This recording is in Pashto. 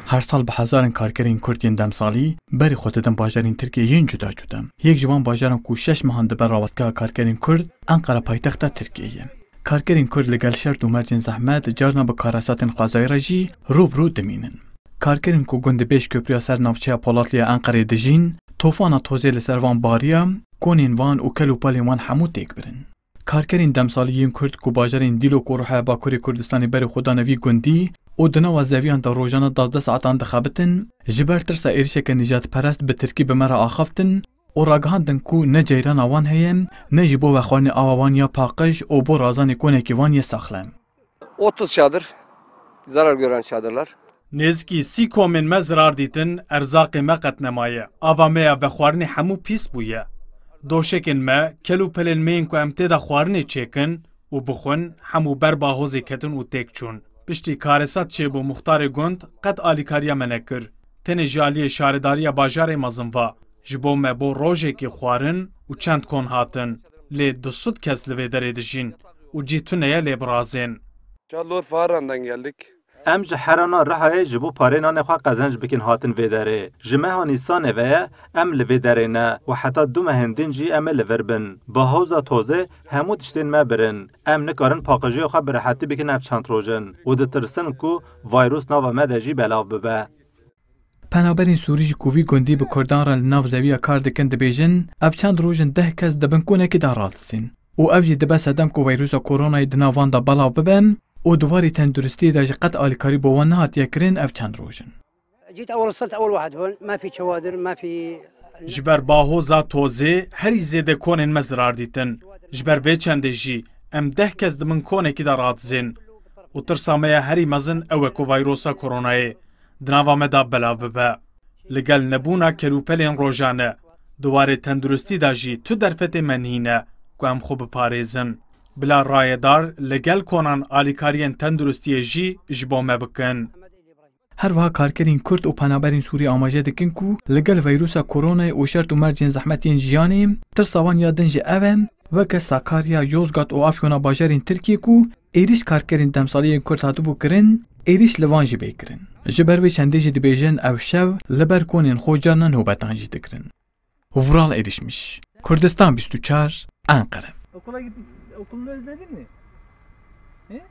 هر سال به هزاران کارگرین کردین دمسالی بری خودتن باجرین ترکیه جدا جدا. یک جوان باجران کو 6 ماه دبر راوستگاه کارگرین کرد انقره پایتخت ترکیه. کارگرین کرد لگل شرط و مرجن زحمت جارنا به کاراساتن خوازای رجی روبرو دمینن. کارگرین کو گند بیش کپریا سر نافچه پولاتلی انقره دجین توفان توزیع لسروان باریا کونین وان و کلو پالی وان همو تک برن. کارگرین دمسالیین کرد کو باجرین دیلو کوروح باکوری کردستانی بری خدا نوی گندی او دنوا زاویان تا روزانه 12 ساعتان دخابتن جبر ترسا ایرشک نجات پرست به ترکی به مرا آخفتن او راگهاندن کو نه جیران آوان هیم نه جبو و خوانی آوان یا پاقش او بو رازان کونه کی وان ساخلم 30 çadır zarar gören çadırlar. نزکی 30 کومن ما زرار دیتن ارزاق ما قط نمایه آوا میا به خوارنی همو پیس بویه دوشکن ما کلو پلن مین کو امتدا خوارنی چکن و بخون همو بر باهوزی کتن و تک چون پشتی کارسات چه بو مختار گند قد آلیکاریا منکر تن جالی شارداری باجار مزنوا جبو ما بو روژه کی خوارن و چند کن هاتن لی 200 کس لوی دریدجین و جیتونه لی برازین Çadlor Faran'dan geldik. ام ji herana rihayê ji bo parênanê xwe qezenc bikin hatin vê derê. Ji meha Nîsanê ve ye em li vê derê ne û heta du mehindîn jî em ê li vir bin. Bi hewza tozê hemû tiştên me birin. Em nikarin paqijiyê xwe bi rihetî bikin ev çend rojin û ditirsin ku vayrûs nava me de jî belav bibe. پنابرین سوری جی کووی گندی به کردان را ناو زویا کار دکن دبیجن اف چند روزن 10 کس دبن کونه کی دارالسین او اف جی دبه سدم کو ویروس کرونا دناوان دا بلاو ببن او دواری تندرستی دا قد آلیکاری بو وان هات یکرین اف چند روزن جيت وصلت اول واحد هون ما في شوادر ما في جبر باهوزا توزه هری زیده کونن مزرار دیتن جبر به چنده جی ام 10 کس دمن کونه کی دارات زین و ترسامه هری مزن او کو ویروسا کرونای دناوا مدا بلاو ببه لگل نبونا کلوپلین روزانه دواره تندرستی دا جی تو درفت منهینه کو ام خوب پاریزن بلا رایدار لگل کنان آلیکارین تندرستی جی جبو مبکن هر وها کارکرین کرد و پنابرین سوری آماجه دکن کو لگل ویروسا کرونا و شرط و مرجین زحمتین جیانیم ترساوان یادن جی اوم وکه ساکاریا یوزگات و آفیونا باجرین ترکیه کو ایریش کارکرین دمسالیین کرد هاتو بو کرن ایریش لوان جی بیکرن جبر وی چنده جی دبیجن او شو لبر کنین خوجانن هوبتان جی دکرن ورال ایریشmiş Kurdistan 24 Ankara Okula gittik. Okulunu özledin mi? He?